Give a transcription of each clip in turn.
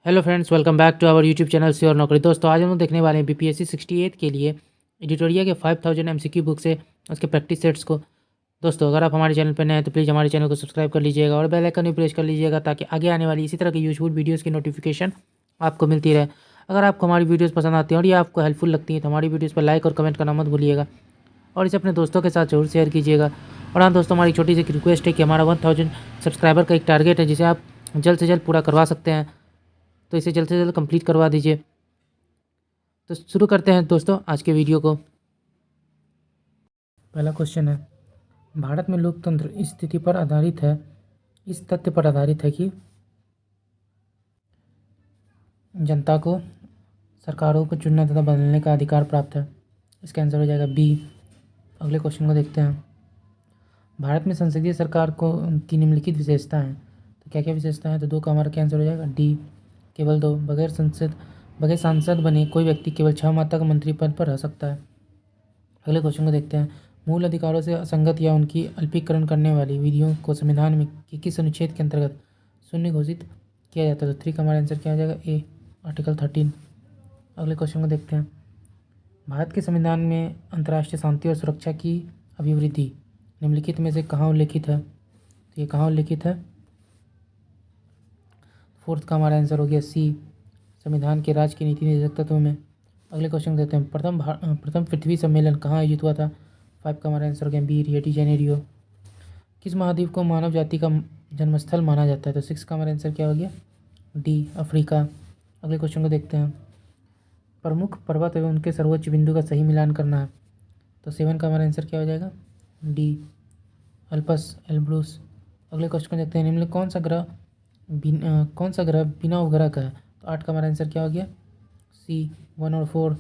Hello friends, welcome back to our YouTube channel sure Naukri. दोस्तों, आज हम लोग देखने वाले हैं बीपीएससी 68 के लिए एडिटोरिया के 5000 एमसीक्यू बुक से उसके प्रैक्टिस सेट्स को। दोस्तों, अगर आप हमारे चैनल पर नए हैं तो प्लीज़ हमारे चैनल को सब्सक्राइब कर लीजिएगा और बेल आइकन भी प्रेस कर लीजिएगा ताकि आगे आने वाली इसी तरह की यूजफुल वीडियोज़ की नोटिफिकेशन आपको मिलती रहे। अगर आपको हमारी वीडियोज़ पसंद आती हैं और ये आपको हेल्पफुल लगती है तो हमारी वीडियोज़ पर लाइक और कमेंट करना मत भूलिएगा और इसे अपने दोस्तों के साथ जरूर शेयर कीजिएगा। और हाँ दोस्तों, हमारी छोटी सी रिक्वेस्ट है कि हमारा 1000 सब्सक्राइबर का एक टारगेट है जिसे आप जल्द से जल्द पूरा करवा सकते हैं, तो इसे जल्द से जल्द कंप्लीट करवा दीजिए। तो शुरू करते हैं दोस्तों आज के वीडियो को। पहला क्वेश्चन है, भारत में लोकतंत्र इस स्थिति पर आधारित है, इस तथ्य पर आधारित है कि जनता को सरकारों को चुनने तथा बदलने का अधिकार प्राप्त है। इसका आंसर हो जाएगा बी। अगले क्वेश्चन को देखते हैं, भारत में संसदीय सरकार को की निम्नलिखित विशेषता है। तो क्या क्या विशेषता है? तो दो का हमारा क्या आंसर हो जाएगा डी, केवल दो। बगैर सांसद बने कोई व्यक्ति केवल 6 माह तक मंत्री पद पर रह सकता है। अगले क्वेश्चन को देखते हैं, मूल अधिकारों से असंगत या उनकी अल्पीकरण करने वाली विधियों को संविधान में किस अनुच्छेद के अंतर्गत शून्य घोषित किया जाता है? तो 3 का हमारा आंसर क्या आ जाएगा ए, आर्टिकल 13। अगले क्वेश्चन को देखते हैं, भारत के संविधान में अंतर्राष्ट्रीय शांति और सुरक्षा की अभिवृद्धि निम्नलिखित में से कहाँ उल्लेखित है? तो ये कहाँ उल्लेखित है? 4th का हमारा आंसर हो गया सी, संविधान के राज्य की नीति निर्देशक तत्व में। अगले क्वेश्चन देते हैं, प्रथम पृथ्वी सम्मेलन कहाँ आयोजित हुआ था? 5 का हमारा आंसर हो गया बी, रियो डी जेनेरियो। किस महाद्वीप को मानव जाति का जन्मस्थल माना जाता है? तो 6 का हमारा आंसर क्या हो गया डी, अफ्रीका। अगले क्वेश्चन को देखते हैं, प्रमुख पर्वत एवं उनके सर्वोच्च बिंदु का सही मिलान करना है। तो 7 का हमारा आंसर क्या हो जाएगा डी, अल्पस एल्ब्रूस। अगले क्वेश्चन देखते हैं, निम्न कौन सा ग्रह बिना उपग्रह का है? तो 8 का हमारा आंसर क्या हो गया सी, 1 और 4।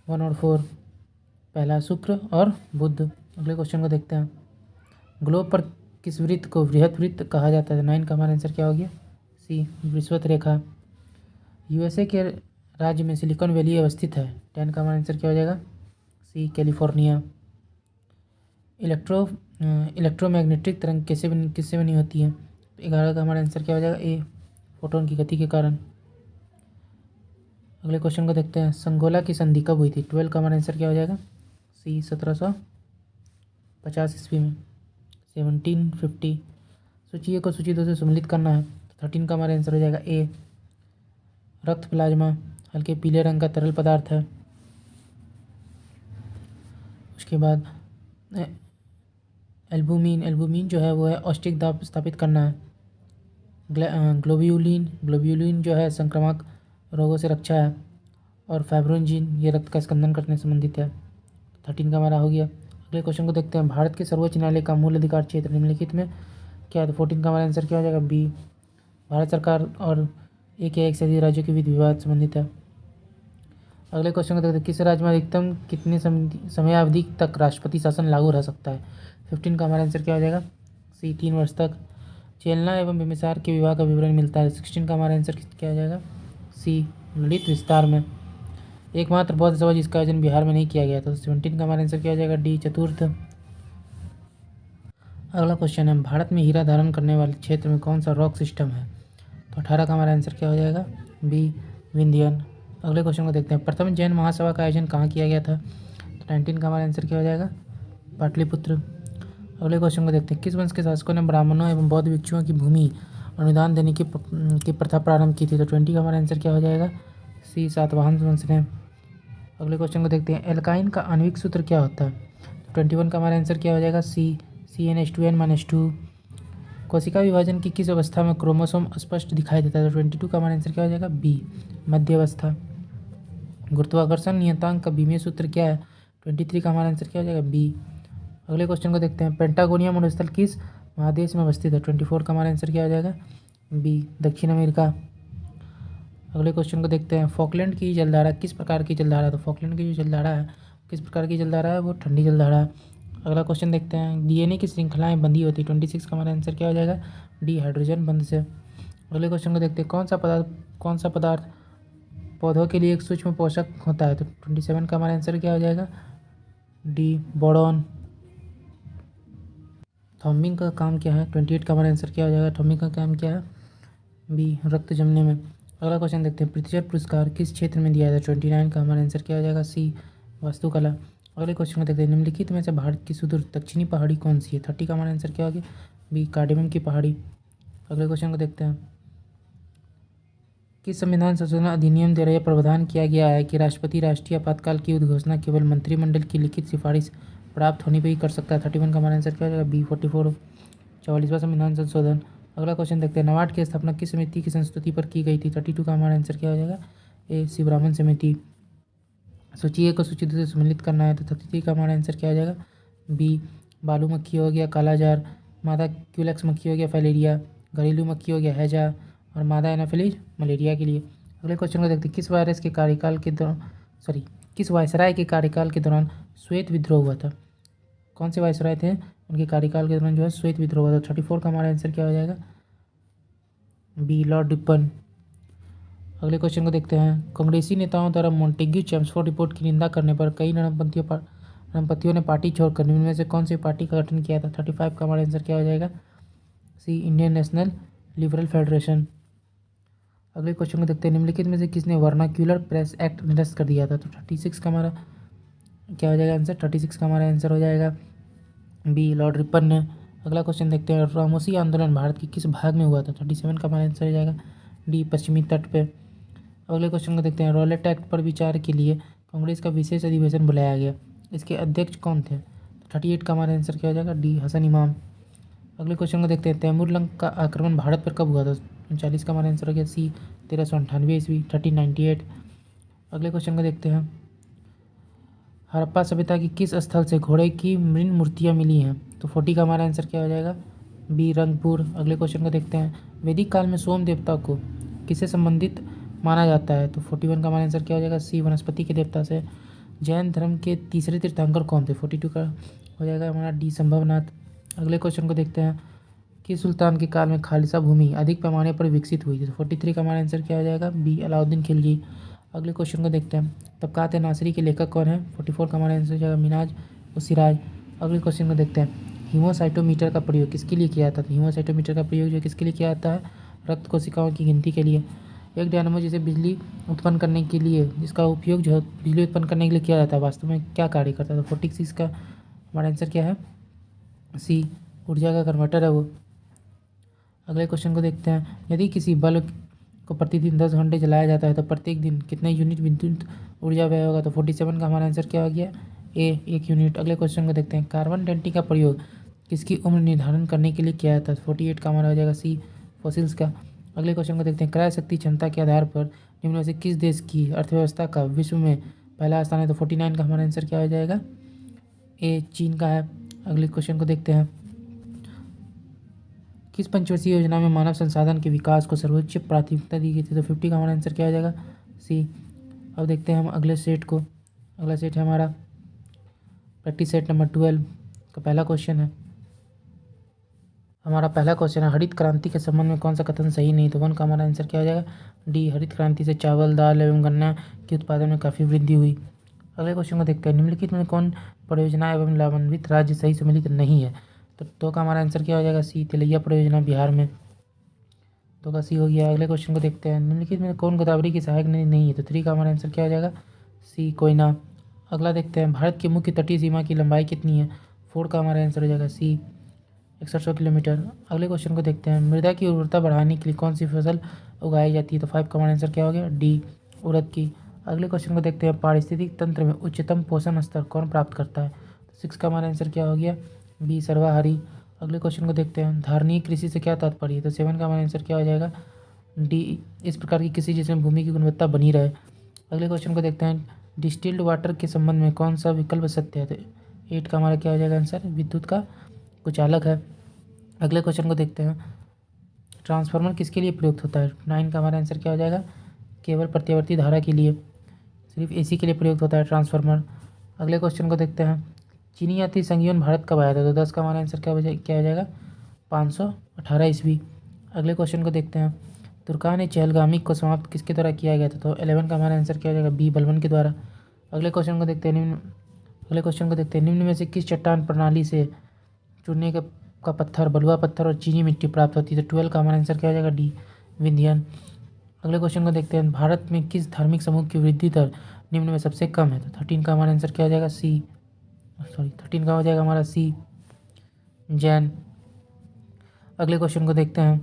1 और 4, पहला शुक्र और बुध। अगले क्वेश्चन को देखते हैं, ग्लोब पर किस वृत्त को बृहत वृत्त कहा जाता है? 9 का हमारा आंसर क्या हो गया सी, विषुवत रेखा। यूएसए के राज्य में सिलिकॉन वैली अवस्थित है। 10 का हमारा आंसर क्या हो जाएगा सी, कैलिफोर्निया। इलेक्ट्रोमैग्नेटिक तरंग किससे बनी होती है? तो 11 का हमारा आंसर क्या हो जाएगा ए, फोटोन की गति के कारण। अगले क्वेश्चन को देखते हैं, संगोला की संधि कब हुई थी? 12 का हमारा आंसर क्या हो जाएगा सी, 1750 ईस्वी में, 1750। सूची ए को सूची 2 से सम्मिलित करना है। तो 13 का हमारा आंसर हो जाएगा ए, रक्त प्लाज्मा हल्के पीले रंग का तरल पदार्थ है। उसके बाद एल्बुमिन जो है वो है औष्टिक दाब स्थापित करना है। ग्लोब्यूलिन जो है संक्रामक रोगों से रक्षा है। और फाइब्रोनजिन ये रक्त का स्कंदन करने से संबंधित है। 13 का हमारा हो गया। अगले क्वेश्चन को देखते हैं, भारत के सर्वोच्च न्यायालय का मूल अधिकार क्षेत्र निम्नलिखित में क्या है? तो 14 का हमारा आंसर क्या हो जाएगा बी, भारत सरकार और एक या एक से अधिक राज्यों के विधि विवाद संबंधित है। अगले क्वेश्चन को देखते हैं, किस राज्य में अधिकतम कितने समयावधि तक राष्ट्रपति शासन लागू रह सकता है? 15 का हमारा आंसर क्या हो जाएगा सी, 3 वर्ष तक। चेलना एवं बिम्बिसार के विवाह का विवरण मिलता है। 16 का हमारा आंसर क्या हो जाएगा सी, ललित विस्तार में। एकमात्र बौद्ध सभा जिसका आयोजन बिहार में नहीं किया गया था। 17 का हमारा आंसर क्या हो जाएगा डी, चतुर्थ। अगला क्वेश्चन है, भारत में हीरा धारण करने वाले क्षेत्र में कौन सा रॉक सिस्टम है? तो 18 का हमारा आंसर क्या हो जाएगा बी, विंध्यन। अगले क्वेश्चन को देखते हैं, प्रथम जैन महासभा का आयोजन कहाँ किया गया था? तो 19 का हमारा आंसर क्या हो जाएगा पाटलिपुत्र। अगले क्वेश्चन को देखते हैं, किस वंश के शासकों ने ब्राह्मणों एवं बौद्ध भिक्षुओं की भूमि अनुदान देने की प्रथा प्रारंभ की थी? तो 20 का हमारा आंसर क्या हो जाएगा सी, सातवाहन वंश ने। अगले क्वेश्चन को देखते हैं, एल्काइन का आणविक सूत्र क्या होता है? तो 21 का हमारा आंसर क्या हो जाएगा सी, CnH2n-2। कोशिका विभाजन की किस अवस्था में क्रोमोसोम स्पष्ट दिखाई देता है? तो 22 का हमारा आंसर क्या हो जाएगा बी, मध्य अवस्था। गुरुत्वाकर्षण नियतांक का बीमीय सूत्र क्या है? 23 का हमारा आंसर क्या हो जाएगा बी। अगले क्वेश्चन को देखते हैं, पेंटागोनिया मरुस्थल किस महादेश में अवस्थित है? 24 का हमारा आंसर क्या हो जाएगा बी, दक्षिण अमेरिका। अगले क्वेश्चन को देखते हैं, फॉकलैंड की जलधारा किस प्रकार की जलधारा है? तो फॉकलैंड की जो जलधारा है किस प्रकार की जलधारा है? वो ठंडी जलधारा है। अगला क्वेश्चन देखते हैं, डीएनए की श्रृंखलाएं बंधी होती है। 26 का हमारा आंसर क्या हो जाएगा डी, हाइड्रोजन बंध से। अगले क्वेश्चन को देखते हैं, कौन सा पदार्थ पौधों के लिए एक सूक्ष्म पोषक होता है? तो 27 का हमारा आंसर क्या हो जाएगा डी, बोरॉन। थॉम्बिंग का काम क्या है? 28 का हमारा आंसर क्या हो जाएगा? थॉम्बिंग का काम क्या है? बी रक्त जमने में। अगला क्वेश्चन देखते हैं, प्रित्जर पुरस्कार किस क्षेत्र में दिया जाता है? 29 का हमारा आंसर क्या हो जाएगा? सी वास्तुकला। अगले क्वेश्चन को देखते हैं, निम्नलिखित में से भारत की सुदूर दक्षिणी पहाड़ी कौन सी है? 30 का हमारा आंसर क्या हो गया? बी कार्डेमम की पहाड़ी। अगले क्वेश्चन को देखते हैं, किस संविधान संशोधन अधिनियम द्वारा यह प्रावधान किया गया है कि राष्ट्रपति राष्ट्रीय आपातकाल की उद्घोषणा केवल मंत्रिमंडल की लिखित सिफारिश प्राप्त होने पर ही कर सकता है? 31 का हमारा आंसर क्या हो जाएगा? बी 44 44वां संविधान संशोधन। अगला क्वेश्चन देखते हैं, नाबार्ड की स्थापना किस समिति की संस्तुति पर की गई थी? 32 का हमारा आंसर क्या हो जाएगा? ए शिवरामन समिति। सूची ए को सूची 2 से सम्मिलित करना है तो 33 का हमारा आंसर क्या हो जाएगा? बी बालू मक्खी हो गया कालाजार, मादा क्यूलेक्स मक्खी हो गया फाइलेरिया, घरेलू मक्खी हो गया हैजा और मादा एनाफिलीज मलेरिया के लिए। अगले क्वेश्चन को देखते हैं, किस वायरस के कार्यकाल के दौरान किस वायसराय के कार्यकाल के दौरान श्वेत विद्रोह हुआ था? कौन से वायसराय थे उनके कार्यकाल के दौरान जो है श्वेत विद्रोह हुआ था? 34 का हमारा आंसर क्या हो जाएगा? B Lord Ripon. अगले क्वेश्चन को देखते हैं, कांग्रेसी नेताओं द्वारा मोंटेग्यू चेम्सफोर्ड रिपोर्ट की निंदा करने पर कई नरमपंथियों ने पार्टी छोड़कर निम्न में से कौन सी पार्टी का गठन किया था? 35 का हमारा आंसर क्या हो जाएगा? सी इंडियन नेशनल लिबरल फेडरेशन। अगले क्वेश्चन को देखते हैं, निम्नलिखित में से किसने वर्नाक्यूलर प्रेस एक्ट निरस्त कर दिया था? तो 36 का हमारा क्या हो जाएगा आंसर? 36 का हमारा आंसर हो जाएगा बी लॉर्ड रिपन ने। अगला क्वेश्चन देखते हैं, रामोसी आंदोलन भारत के किस भाग में हुआ था? 37 का हमारा आंसर हो जाएगा डी पश्चिमी तट पे। अगले क्वेश्चन को देखते हैं, रॉलेट एक्ट पर विचार के लिए कांग्रेस का विशेष अधिवेशन बुलाया गया, इसके अध्यक्ष कौन थे? 38 का हमारा आंसर क्या हो जाएगा? डी हसन इमाम। अगले क्वेश्चन को देखते हैं, तैमूर लंग का आक्रमण भारत पर कब हुआ था? 39 का हमारा आंसर हो गया सी 1398 ईस्वी 1398। अगले क्वेश्चन को देखते हैं, हड़प्पा सभ्यता की किस स्थल से घोड़े की मृण मूर्तियाँ मिली हैं? तो 40 का हमारा आंसर क्या हो जाएगा? बी रंगपुर। अगले क्वेश्चन को देखते हैं, वैदिक काल में सोम देवता को किससे संबंधित माना जाता है? तो 41 का हमारा आंसर क्या हो जाएगा? सी वनस्पति के देवता से। जैन धर्म के तीसरे तीर्थंकर कौन थे? 42 का हो जाएगा हमारा डी संभवनाथ। अगले क्वेश्चन को देखते हैं, किस सुल्तान के काल में खालिसा भूमि अधिक पैमाने पर विकसित हुई थी? तो 43 का हमारा आंसर क्या हो जाएगा? बी अलाउद्दीन खिलजी। अगले क्वेश्चन को देखते हैं, तबकात नासिरी के लेखक कौन है? 44 का हमारा आंसर हो जाएगा मिनाज और सिराज। अगले क्वेश्चन को देखते हैं, हीमोसाइटोमीटर का प्रयोग किसके लिए किया जाता है? हीमोसाइटोमीटर का प्रयोग जो किसके लिए किया जाता है? रक्त कोशिकाओं की गिनती के लिए। एक डायनामो जिसे बिजली उत्पन्न करने के लिए जिसका उपयोग जो है बिजली उत्पन्न करने के लिए किया जाता है, वास्तव में क्या कार्य करता है? तो 46 का हमारा आंसर क्या है? सी ऊर्जा का कन्वर्टर है वो। अगले क्वेश्चन को देखते हैं, यदि किसी बल्ब को प्रतिदिन 10 घंटे जलाया जाता है तो प्रत्येक दिन कितने यूनिट विद्युत ऊर्जा व्यय होगा? तो 47 का हमारा आंसर क्या हो गया? ए 1 यूनिट। अगले क्वेश्चन को देखते हैं, कार्बन डेटिंग का प्रयोग किसकी उम्र निर्धारण करने के लिए किया जाता है? 48 का हमारा हो जाएगा सी फॉसिल्स का। अगले क्वेश्चन को देखते हैं, क्रय शक्ति क्षमता के आधार पर निम्न में से किस देश की अर्थव्यवस्था का विश्व में पहला स्थान है? तो 49 का हमारा आंसर क्या हो जाएगा? ए चीन का है। अगले क्वेश्चन को देखते हैं, किस पंचवर्षीय योजना में मानव संसाधन के विकास को सर्वोच्च प्राथमिकता दी गई थी? तो 50 का हमारा आंसर क्या हो जाएगा? सी। अब देखते हैं हम अगले सेट को। अगला सेट है हमारा प्रैक्टिस सेट नंबर 12 का पहला क्वेश्चन है। हमारा पहला क्वेश्चन है, हरित क्रांति के संबंध में कौन सा कथन सही नहीं? तो 1 का हमारा आंसर क्या हो जाएगा? डी हरित क्रांति से चावल दाल एवं गन्ना के उत्पादन में काफ़ी वृद्धि हुई। अगले क्वेश्चन को देखते हैं, निम्नलिखित में कौन परियोजना एवं लाभान्वित राज्य सही सम्मिलित नहीं है? तो 2 का हमारा आंसर क्या हो जाएगा? सी तिलैया परियोजना बिहार में। 2 का सी हो गया। अगले क्वेश्चन को देखते हैं, निम्नलिखित में कौन गोदावरी की सहायक नदी नहीं है? तो 3 का हमारा आंसर क्या हो जाएगा? सी कोयना। अगला देखते हैं, भारत की मुख्य तटीय सीमा की लंबाई कितनी है? 4 का हमारा आंसर हो जाएगा सी 6100 किलोमीटर। अगले क्वेश्चन को देखते हैं, मृदा की उर्वरता बढ़ाने के लिए कौन सी फसल उगाई जाती है? तो 5 का हमारा आंसर क्या हो गया? डी उड़द की। अगले क्वेश्चन को देखते हैं, पारिस्थितिक तंत्र में उच्चतम पोषण स्तर कौन प्राप्त करता है? तो 6 का हमारा आंसर क्या हो गया? बी सर्वाहारी। अगले क्वेश्चन को देखते हैं, धारणीय कृषि से क्या तात्पर्य है? तो 7 का हमारा आंसर क्या हो जाएगा? डी इस प्रकार की कृषि जिसमें भूमि की गुणवत्ता बनी रहे। अगले क्वेश्चन को देखते हैं, डिस्टिल्ड वाटर के संबंध में कौन सा विकल्प सत्य है? तो 8 का हमारा क्या हो जाएगा आंसर? विद्युत का कुचालक है। अगले क्वेश्चन को देखते हैं, ट्रांसफार्मर किसके लिए प्रयुक्त होता है? 9 का हमारा आंसर क्या हो जाएगा? केवल प्रत्यावर्ती धारा के लिए, सिर्फ एसी के लिए प्रयुक्त होता है ट्रांसफार्मर। अगले क्वेश्चन को देखते हैं, चीनी यात्री संघीयन भारत कब आया था? तो 10 का हमारा आंसर क्या हो जाएगा? 518 ईस्वी। अगले क्वेश्चन को देखते हैं, तुर्कान ए चहलगामी को समाप्त किसके द्वारा किया गया था? तो 11 का हमारा आंसर क्या हो जाएगा? बी बलबन के द्वारा। अगले क्वेश्चन को देखते हैं, निम्न में से किस चट्टान प्रणाली से चूने का पत्थर, बलुआ पत्थर और चीनी मिट्टी प्राप्त होती है? तो 12 का हमारा आंसर क्या हो जाएगा? डी विंध्यन। अगले क्वेश्चन को देखते हैं, भारत में किस धार्मिक समूह की वृद्धि दर निम्न में सबसे कम है? तो 13 का हमारा आंसर क्या हो जाएगा? सी। 13 का हो जाएगा हमारा सी, जैन। अगले क्वेश्चन को देखते हैं,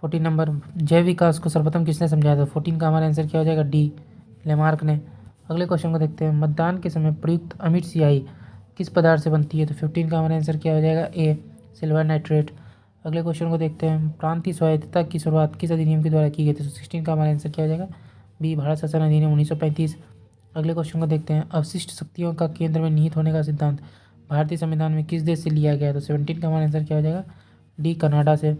14 नंबर, जैव विकास को सर्वप्रथम किसने समझाया था? 14 का हमारा आंसर क्या हो जाएगा? डी, लेमार्क ने। अगले क्वेश्चन को देखते हैं, मतदान के समय प्रयुक्त अमिट स्याही किस पदार्थ से बनती है? तो 15 का हमारा आंसर क्या हो जाएगा? ए, सिल्वर नाइट्रेट। अगले क्वेश्चन को देखते हैं, प्रांतीय स्वायत्तता की शुरुआत किस अधिनियम के द्वारा की गई थी? तो 16 का हमारा आंसर क्या हो जाएगा? बी, भारत शासन अधिनियम 1935। अगले क्वेश्चन को देखते हैं, अवशिष्ट शक्तियों का केंद्र में निहित होने का सिद्धांत भारतीय संविधान में किस देश से लिया गया है? तो 17 का हमारा आंसर क्या हो जाएगा? डी, कनाडा से।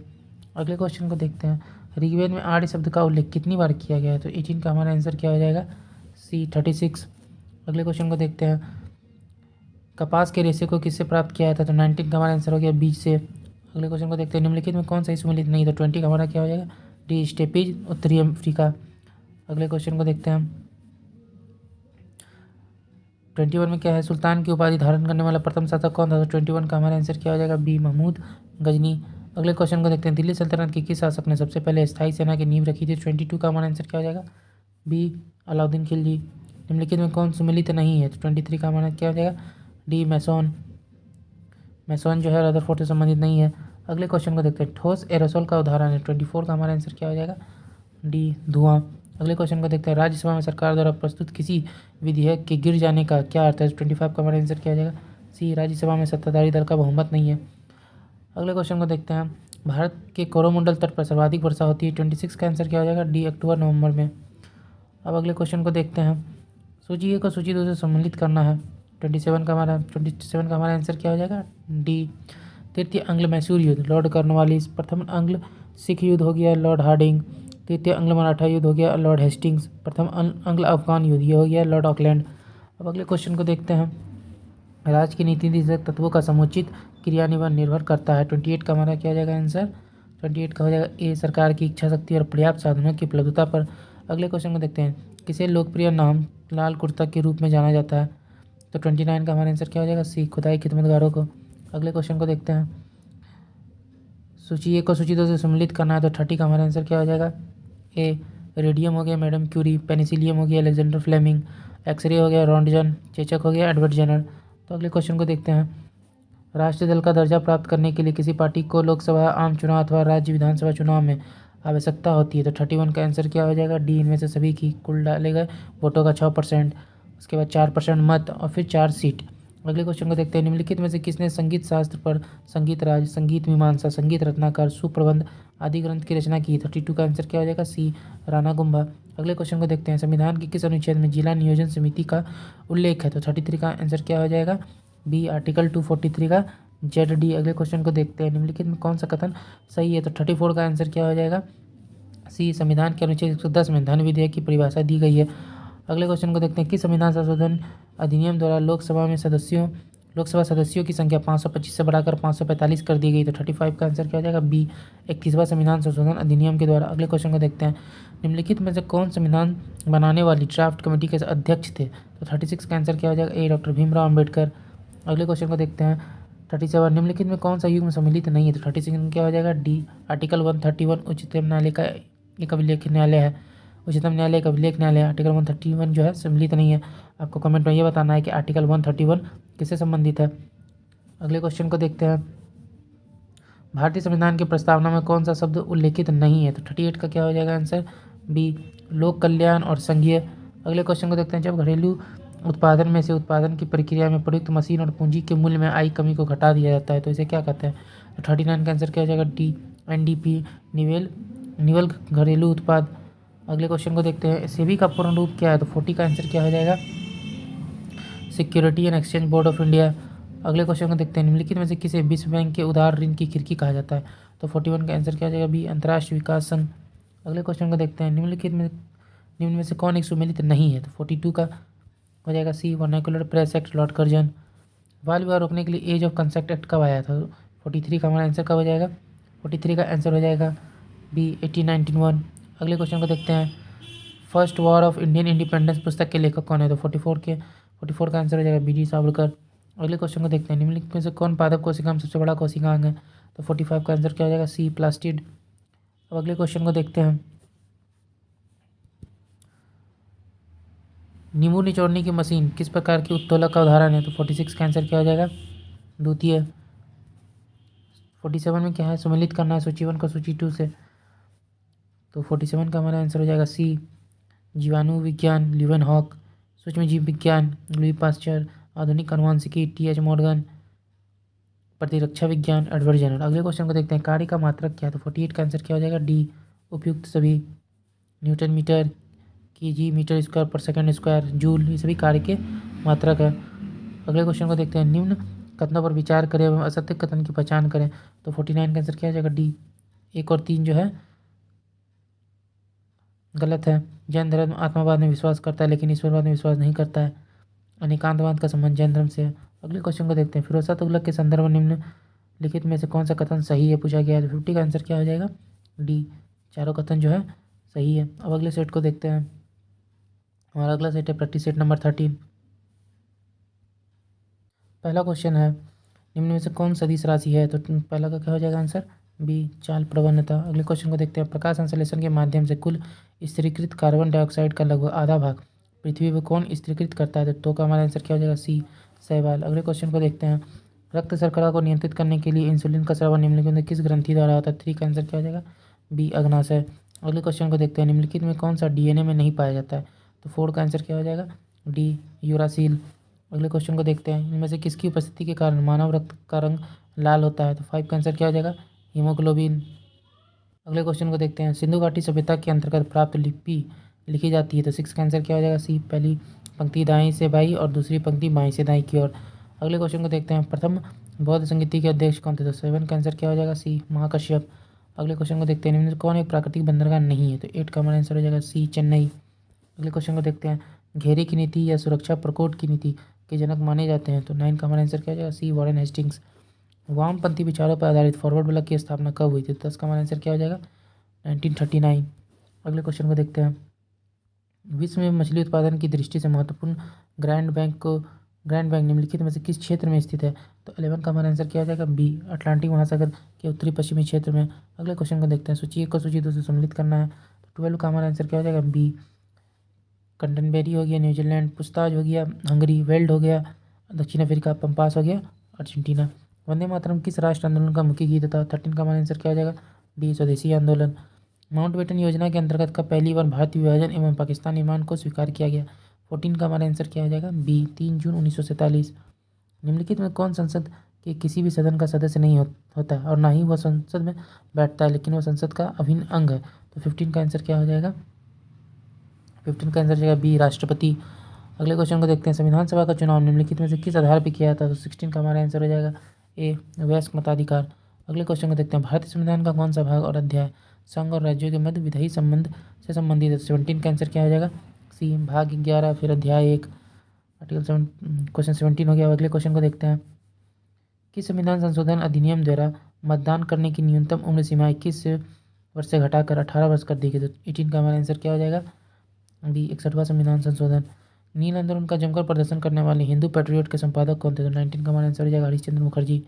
अगले क्वेश्चन को देखते हैं, ऋग्वेद में आर्य शब्द का उल्लेख कितनी बार किया गया है? तो 18 का हमारा आंसर क्या हो जाएगा? सी, 36। अगले क्वेश्चन को देखते हैं, कपास के रेशे को किससे प्राप्त किया था? तो 19 का हमारा आंसर हो गया बीज से। अगले क्वेश्चन को देखते हैं, निम्नलिखित में कौन सा सम्मिलित नहीं? तो 20 का हमारा क्या हो जाएगा? डी, स्टेपीज, उत्तरी अफ्रीका। अगले क्वेश्चन को देखते हैं, 21 में क्या है? सुल्तान की उपाधि धारण करने वाला प्रथम शासक कौन था? तो 21 का हमारा आंसर क्या हो जाएगा? बी, महमूद गजनी। अगले क्वेश्चन को देखते हैं, दिल्ली सल्तनत के किस शासक ने सबसे पहले स्थायी सेना की नींव रखी थी? 22 का हमारा आंसर क्या हो जाएगा? बी, अलाउद्दीन खिलजी। निम्नलिखित में कौन सम्मिलित नहीं है? तो 23 का हमारा क्या हो जाएगा? D, mason. मैसोन जो है रदरफोर्ड से संबंधित नहीं है। अगले क्वेश्चन को देखते हैं, ठोस एरोसोल का उदाहरण है? 24 का हमारा आंसर क्या हो जाएगा? डी, धुआं। अगले क्वेश्चन को देखते हैं, राज्यसभा में सरकार द्वारा प्रस्तुत किसी विधेयक के गिर जाने का क्या अर्थ है? 25 का हमारा आंसर क्या हो जाएगा? सी, राज्यसभा में सत्ताधारी दल का बहुमत नहीं है। अगले क्वेश्चन को देखते हैं, भारत के कोरोमंडल तट पर सर्वाधिक वर्षा होती है? 26 का आंसर क्या हो जाएगा? डी, अक्टूबर नवंबर में। अब अगले क्वेश्चन को देखते हैं, सूची ए को सूची 2 से सम्मिलित करना है। 27 का हमारा आंसर क्या हो जाएगा? डी, तृतीय अंग्ल मैसूर युद्ध, लॉर्ड कॉर्नवालिस। प्रथम अंग्ल सिख युद्ध हो गया, लॉर्ड हार्डिंग। तृतीय अंग्ल मराठा युद्ध हो गया, लॉर्ड हेस्टिंग्स। प्रथम अंग्ल अफगान युद्ध, ये हो गया लॉर्ड ऑकलैंड। अब अगले क्वेश्चन को देखते हैं, राज्य की नीति निर्देशक तत्वों का समुचित क्रियान्वयन निर्भर करता है? 28 का हमारा क्या हो जाएगा आंसर? 28 का हो जाएगा ए, सरकार की इच्छा शक्ति और पर्याप्त साधनों की उपलब्धता पर। अगले क्वेश्चन को देखते हैं, किसे लोकप्रिय नाम लाल कुर्ता के रूप में जाना जाता है? तो 29 का हमारा आंसर क्या हो जाएगा? सी, खुदाई खिदमतगारों को। अगले क्वेश्चन को देखते हैं, सूची ए को सूची 2 से सम्मिलित करना है। तो 30 का हमारा आंसर क्या हो जाएगा? ए, रेडियम हो गया मैडम क्यूरी। पेनिसिलियम हो गया अलेक्जेंडर फ्लेमिंग। एक्सरे हो गया रॉन्टजन। चेचक हो गया एडवर्ड जेनर। तो अगले क्वेश्चन को देखते हैं, राष्ट्रीय दल का दर्जा प्राप्त करने के लिए किसी पार्टी को लोकसभा, आम चुनाव अथवा राज्य विधानसभा चुनाव में आवश्यकता होती है? तो 31 का आंसर क्या हो जाएगा? डी, इनमें से सभी की कुल डाले गए वोटों का 6%, उसके बाद 4% मत और फिर 4 सीट। अगले क्वेश्चन को देखते हैं, निम्नलिखित में से किसने संगीत शास्त्र पर संगीत राज, संगीत मीमांसा, संगीत रत्नाकर, सुप्रबंध आदि ग्रंथ की रचना की? 32 का आंसर क्या हो जाएगा? सी, राणा कुंभा। अगले क्वेश्चन को देखते हैं, संविधान के किस अनुच्छेद में जिला नियोजन समिति का उल्लेख है? तो 33 का आंसर क्या हो जाएगा? बी, आर्टिकल 243 का जेड, डी। अगले क्वेश्चन को देखते हैं, निम्नलिखित में कौन सा कथन सही है? तो 34 का आंसर क्या हो जाएगा? सी, संविधान के अनुच्छेद 110 में धन विधेयक की परिभाषा दी गई है। अगले क्वेश्चन को देखते हैं, किस संविधान संशोधन अधिनियम द्वारा लोकसभा सदस्यों की संख्या 525 से बढ़ाकर 545 कर दी गई? तो 35 का आंसर क्या हो जाएगा? बी, 31वां संविधान संशोधन अधिनियम के द्वारा। अगले क्वेश्चन को देखते हैं, निम्नलिखित में से कौन संविधान बनाने वाली ड्राफ्ट कमेटी के अध्यक्ष थे? तो 36 का आंसर क्या हो जाएगा? ए, डॉक्टर भीमराव अम्बेडकर। अगले क्वेश्चन को देखते हैं, 37, निम्नलिखित में कौन सा युग्म सम्मिलित नहीं है? तो 36 क्या हो जाएगा? डी, आर्टिकल 131 उच्चतम न्यायालय का एक अभिलेख न्यायालय है। उच्चतम न्यायालय का अभिलेख न्यायालय आर्टिकल 131 जो है सम्मिलित नहीं है। आपको कमेंट में ये बताना है कि आर्टिकल 131 किससे संबंधित है। अगले क्वेश्चन को देखते हैं, भारतीय संविधान की प्रस्तावना में कौन सा शब्द उल्लेखित नहीं है? तो 38 का क्या हो जाएगा आंसर? बी, लोक कल्याण और संघीय। अगले क्वेश्चन को देखते हैं, जब घरेलू उत्पादन में से उत्पादन की प्रक्रिया में प्रयुक्त मशीन और पूंजी के मूल्य में आई कमी को घटा दिया जाता है तो इसे क्या कहते हैं? तो 39 का आंसर क्या हो जाएगा? डी, एनडीपी, निवल घरेलू उत्पाद। अगले क्वेश्चन को देखते हैं, सेबी का पूर्ण रूप क्या है? तो 40 का आंसर क्या हो जाएगा? Security and exchange board of India. अगले क्वेश्चन को देखते हैं, निम्नलिखित में से किसे विश्व बैंक के उदार ऋण की खिड़की कहा जाता है? तो 41 का आंसर क्या हो जाएगा? बी, अंतर्राष्ट्रीय विकास संघ। अगले क्वेश्चन को देखते हैं, निम्न में से कौन एक सुमेलित नहीं है? तो 42 का हो जाएगा C, vernacular press act, Lord Curzon. बाल विवाह रोकने के लिए एज ऑफ कंसेंट एक्ट कब आया था? 43 का हमारा आंसर कब हो जाएगा? 43 का आंसर हो जाएगा बी, 1891। अगले क्वेश्चन को देखते हैं, first war of Indian independence पुस्तक के लेखक कौन है? तो 44 का आंसर हो जाएगा बी, डी सावरकर। अगले क्वेश्चन को देखते हैं, निम्नलिखित में से कौन पादप कोशिका में सबसे बड़ा कोशिकांग है? तो 45 का आंसर क्या हो जाएगा? सी, प्लास्टिड। अब अगले क्वेश्चन को देखते हैं। नींबू निचोड़ने की मशीन किस प्रकार की उत्तोलक का उदाहरण है? तो 46 का आंसर क्या हो जाएगा? द्वितीय। 47 में क्या है? सम्मिलित करना है सूची 1 को सूची 2 से। तो 47 का हमारा आंसर हो जाएगा सी, जीवाणु विज्ञान ल्यूवेन हॉक, सूक्ष्म जीव विज्ञान लुई पास्चर, आधुनिक आनुवंशिकी टी.एच. मॉर्गन, प्रतिरक्षा विज्ञान एडवर्ड जेनर। अगले क्वेश्चन को देखते हैं। कार्य का मात्रक क्या है? तो 48 का आंसर क्या हो जाएगा? डी, उपयुक्त सभी। Newton metre, KG metre square पर सेकंड स्क्वायर, जूल, ये सभी कार्य के मात्रक है। अगले क्वेश्चन को देखते हैं। निम्न कथनों पर विचार करें एवं असत्य कथन की पहचान करें। तो 49 का आंसर क्या हो जाएगा? डी, 1 और 3 जो है गलत है। जैन धर्म आत्मावाद में विश्वास करता है लेकिन ईश्वरवाद में विश्वास नहीं करता है। अनेकांतवाद का संबंध जैन धर्म से है। अगले क्वेश्चन को देखते हैं। फिरोज शाह तुगलक के संदर्भ में निम्न लिखित में से कौन सा कथन सही है पूछा गया है? तो 50 का आंसर क्या हो जाएगा? डी, चारों कथन जो है सही है। अब अगले सेट को देखते हैं। हमारा अगला सेट है प्रैक्टिस सेट नंबर 13। पहला क्वेश्चन है निम्न में से कौन सदिश राशि है? तो पहला का क्या हो जाएगा आंसर? बी, चाल प्रवणता। अगले क्वेश्चन को देखते हैं। प्रकाश संश्लेषण के माध्यम से कुल स्थिरीकृत कार्बन डाइऑक्साइड का लगभग आधा भाग पृथ्वी पर कौन स्थिरीकृत करता है? तो का हमारा आंसर क्या हो जाएगा? सी, शैवाल। अगले क्वेश्चन को देखते हैं। रक्त शर्करा को नियंत्रित करने के लिए इंसुलिन का स्राव निम्नलिखित में किस ग्रंथि द्वारा होता है? 3 का आंसर क्या हो जाएगा? बी, अग्नाशय। अगले क्वेश्चन को देखते हैं। निम्नलिखित में कौन सा डीएनए में नहीं पाया जाता है? तो 4 का आंसर क्या हो जाएगा? D, uracil. अगले क्वेश्चन को देखते हैं। इनमें से किसकी उपस्थिति के कारण मानव रक्त का रंग लाल होता है? तो 5 का आंसर क्या हो जाएगा? हीमोग्लोबिन। अगले क्वेश्चन को देखते हैं। सिंधु घाटी सभ्यता के अंतर्गत प्राप्त लिपि लिखी जाती है? तो 6 का आंसर क्या हो जाएगा? सी, पहली पंक्ति दाएं से बाई और दूसरी पंक्ति बाएं से दाएं की ओर। अगले क्वेश्चन को देखते हैं। प्रथम बौद्ध संगीति के अध्यक्ष कौन थे? तो 7 का आंसर क्या हो जाएगा? सी, महाकश्यप। अगले क्वेश्चन को देखते हैं। निम्न में से कौन एक प्राकृतिक बंदरगाह नहीं है? तो 8 का हमारा आंसर हो जाएगा सी, चेन्नई। अगले क्वेश्चन को देखते हैं। घेरे की नीति या सुरक्षा प्रकोट की नीति के जनक माने जाते हैं? तो 9 का हमारा आंसर क्या हो जाएगा? सी, वॉरेन हेस्टिंग्स। वामपंथी विचारों पर आधारित फॉरवर्ड ब्लॉक की स्थापना कब हुई थी? तो 10 का हमारा आंसर क्या हो जाएगा? 1939। अगले क्वेश्चन को देखते हैं। विश्व में मछली उत्पादन की दृष्टि से महत्वपूर्ण ग्रैंड बैंक निम्नलिखित में से किस क्षेत्र में स्थित है? तो 11 का हमारा आंसर क्या हो जाएगा? बी, अटलांटिक महासागर के उत्तरी पश्चिमी क्षेत्र में। अगले क्वेश्चन को देखते हैं। सूची 1 को सूची 2 से सम्मिलित करना है। तो 12 का हमारा आंसर क्या हो जाएगा? बी, कंटनबेरी हो गया न्यूजीलैंड, पुस्ताज हो गया हंगरी, वेल्ड हो गया दक्षिण अफ्रीका, पंपास हो गया अर्जेंटीना। वंदे मातरम किस राष्ट्र आंदोलन का मुख्य गीत था? 13 का हमारा आंसर क्या हो जाएगा? डी, स्वदेशी आंदोलन। माउंटबेटन योजना के अंतर्गत का पहली बार भारतीय विभाजन एवं पाकिस्तान निर्माण को स्वीकार किया गया? 14 का हमारा आंसर क्या हो जाएगा? बी, 3 जून 1947। निम्नलिखित में कौन संसद के किसी भी सदन का सदस्य नहीं होता है और ना ही वह संसद में बैठता है लेकिन वह संसद का अभिन्न अंग है? तो 15 का आंसर क्या हो जाएगा? 15 का आंसर जाएगा बी, राष्ट्रपति। अगले क्वेश्चन को देखते हैं। संविधान सभा का चुनाव निम्नलिखित में से किस आधार पर किया जाता है? तो 16 का हमारा आंसर हो जाएगा ए, वयस्क मताधिकार। अगले क्वेश्चन को देखते हैं। भारतीय संविधान का कौन सा भाग और अध्याय संघ और राज्यों के मध्य विधायी संबंध से संबंधित है? 17 का आंसर क्या हो जाएगा? सी, भाग 11 फिर अध्याय 1 आर्टिकल 7। क्वेश्चन 17 हो गया। अगले क्वेश्चन को देखते हैं। किस संविधान संशोधन अधिनियम द्वारा मतदान करने की न्यूनतम उम्र सीमा 21 वर्ष से घटाकर 18 वर्ष कर दी गई? तो 18 का हमारा आंसर क्या हो जाएगा? बी, 61वां संविधान संशोधन। नील आंदोलन का जमकर प्रदर्शन करने वाले हिंदू पैट्रियट के संपादक कौन थे? तो 19 का हमारा आंसर हो जाएगा हरीश चंद्र मुखर्जी।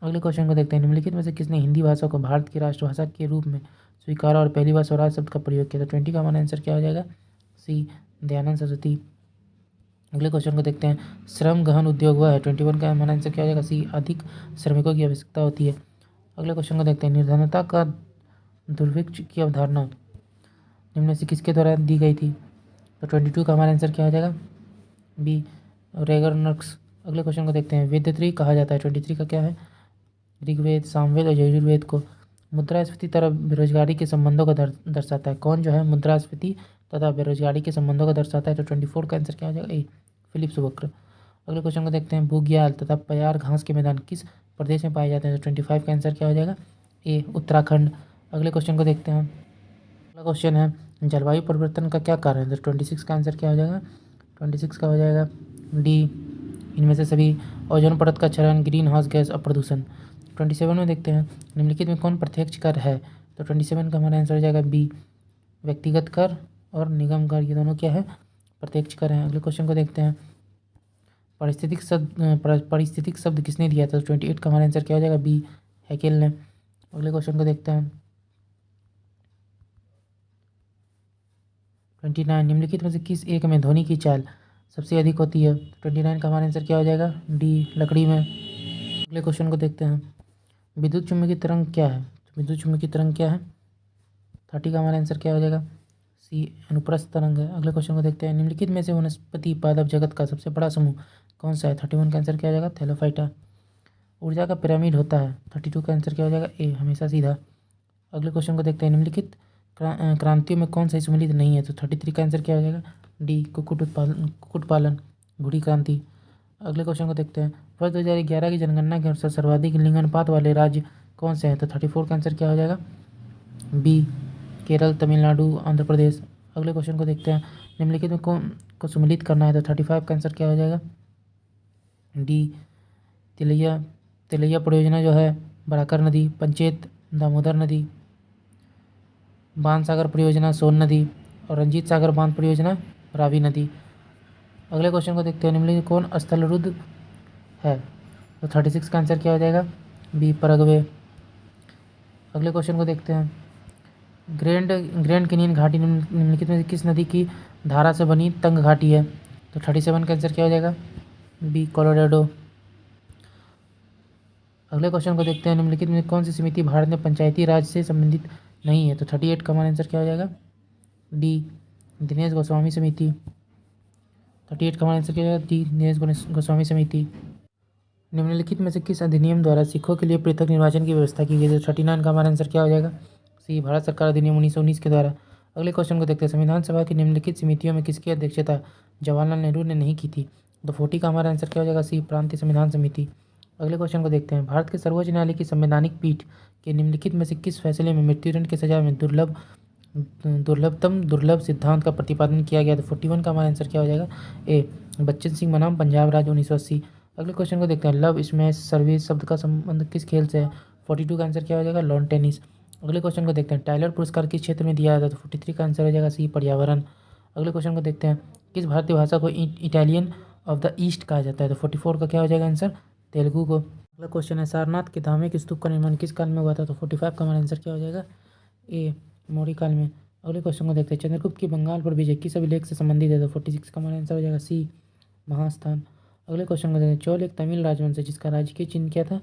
अगले क्वेश्चन को देखते हैं। निम्नलिखित में से किसने हिंदी भाषा को भारत की राष्ट्रभाषा के रूप में स्वीकारा और पहली बार स्वराज शब्द का प्रयोग किया? तो 20 का हमारा आंसर क्या हो जाएगा? सी, दयानंद सरस्वती। अगले क्वेश्चन को देखते हैं। श्रम गहन उद्योग वह है? 21 का हमारा आंसर क्या हो जाएगा? सी, अधिक श्रमिकों की आवश्यकता होती है। अगले क्वेश्चन को देखते हैं। निर्धनता का दुर्भिक्ष की अवधारणा निम्न में से किसके द्वारा दी गई थी? तो 22 का हमारा आंसर क्या हो जाएगा? बी, रेगरनक्स। अगले क्वेश्चन को देखते हैं। वेदत्री कहा जाता है? 23 का क्या है? ऋग्वेद, सामवेद और यजुर्वेद को। मुद्रास्फीति तथा बेरोजगारी के संबंधों का दर्शाता है? कौन जो है मुद्रास्फीति तथा बेरोजगारी के संबंधों का दर्शाता है? तो 24 का आंसर क्या हो जाएगा? ए, फिलिप्स वक्र। अगले क्वेश्चन को देखते हैं। बुग्याल तथा प्यार घास के मैदान किस प्रदेश में पाए जाते हैं? तो 25 का आंसर क्या हो जाएगा? ए, उत्तराखंड। अगले क्वेश्चन को देखते हैं। अगला क्वेश्चन है। जलवायु परिवर्तन का क्या कारण है? तो 26 का आंसर क्या हो जाएगा? 26 का हो जाएगा डी, इनमें से सभी। ओजोन परत का क्षरण, ग्रीन हाउस गैस और प्रदूषण। 27 में देखते हैं। निम्नलिखित में कौन प्रत्यक्ष कर है? तो 27 का हमारा आंसर हो जाएगा बी, व्यक्तिगत कर और निगम कर, ये दोनों क्या है? प्रत्यक्ष कर हैं। अगले क्वेश्चन को देखते हैं। पारिस्थितिक शब्द किसने दिया था? तो 28 का हमारा आंसर क्या हो जाएगा? बी, हैकेल ने। अगले क्वेश्चन को देखते हैं। 29 निम्नलिखित में से किस एक में ध्वनि की चाल सबसे अधिक होती है? 29 का हमारा आंसर क्या हो जाएगा? डी, लकड़ी में। अगले क्वेश्चन को देखते हैं। विद्युत चुम्बकीय तरंग क्या है? विद्युत चुम्बकीय तरंग क्या है? 30 का हमारा आंसर क्या हो जाएगा? सी, अनुप्रस्थ तरंग है। अगले क्वेश्चन को देखते हैं। निम्नलिखित में से वनस्पति पादप जगत का सबसे बड़ा समूह कौन सा है? 31 का आंसर क्या हो जाएगा? थैलोफाइटा। ऊर्जा का पिरामिड होता है? 32 का आंसर क्या हो जाएगा? ए, हमेशा सीधा। अगले क्वेश्चन को देखते हैं। निम्नलिखित क्रांतियों में कौन सा सम्मिलित नहीं है? तो 33 का आंसर क्या हो जाएगा? डी, कुक्कुट पालन, घुड़ी क्रांति। अगले क्वेश्चन को देखते हैं। वर्ष 2011 की जनगणना के अनुसार सर्वाधिक लिंगानुपात वाले राज्य कौन से हैं? तो 34 का आंसर क्या हो जाएगा? बी, केरल, तमिलनाडु, आंध्र प्रदेश। अगले क्वेश्चन को देखते हैं। निम्नलिखित में कौन को सम्मिलित करना है? तो 35 का आंसर क्या हो जाएगा? डी, तिलैया तिलैया परियोजना जो है बराकर नदी, पंचेत दामोदर नदी, बाण सागर परियोजना सोन नदी और रंजीत सागर बांध परियोजना रावी नदी। अगले क्वेश्चन को देखते हैं। निम्नलिखित कौन स्थलरुद्ध है? तो 36 का आंसर क्या हो जाएगा? बी, परग्वे। अगले क्वेश्चन को देखते हैं। ग्रैंड कैनियन घाटी निम्नलिखित में किस नदी की धारा से बनी तंग घाटी है? तो 37 का आंसर क्या हो जाएगा? B, Colorado. अगले क्वेश्चन को देखते हैं। निम्नलिखित में कौन सी समिति भारत में पंचायती राज से संबंधित नहीं है? तो 38 का हमारा आंसर क्या हो जाएगा? डी, दिनेश गोस्वामी समिति। 38 का हमारा आंसर क्या हो जाएगा? डी, दिनेश गोस्वामी समिति। निम्नलिखित में से किस अधिनियम द्वारा सिखों के लिए पृथक निर्वाचन की व्यवस्था की गई? तो 39 का हमारा आंसर क्या हो जाएगा? सी, भारत सरकार अधिनियम 1919 के द्वारा। अगले क्वेश्चन को देखते हैं। संविधान सभा की निम्नलिखित समितियों में किसकी अध्यक्षता जवाहरलाल नेहरू ने नहीं की थी? तो 40 का हमारा आंसर क्या हो जाएगा? सी, प्रांतीय संविधान समिति। अगले क्वेश्चन को देखते हैं। भारत के सर्वोच्च न्यायालय की संवैधानिक पीठ के निम्नलिखित में से किस फैसले में मृत्युदंड की सजा में दुर्लभ सिद्धांत का प्रतिपादन किया गया? तो 41 का हमारा आंसर क्या हो जाएगा? ए, बच्चन सिंह बनाम पंजाब राज्य 1980। अगले क्वेश्चन को देखते हैं। लव स्मैश सर्विस शब्द का संबंध किस खेल से है? 42 का आंसर क्या हो जाएगा? Lawn tennis. अगले क्वेश्चन को देखते हैं। टाइलर पुरस्कार किस क्षेत्र में दिया जाता है? तो 43 का आंसर हो जाएगा सी, पर्यावरण। अगले क्वेश्चन को देखते हैं। किस भारतीय भाषा को इटालियन ऑफ द ईस्ट कहा जाता है? तो 44 का क्या हो जाएगा आंसर? तेलुगु को। अगला क्वेश्चन है। सारनाथ के धामे के स्तूप का निर्माण किस काल में हुआ था? तो 45 का हमारा आंसर क्या हो जाएगा? ए, मौर्य काल में। अगले क्वेश्चन को देखते हैं। चंद्रगुप्त की बंगाल पर विजय किस अभिलेख से संबंधित है? तो 46 का हमारा आंसर हो जाएगा सी, महास्थान। अगले क्वेश्चन को देखते हैं। चोल एक तमिल राजवंश है जिसका राजकीय चिन्ह क्या था?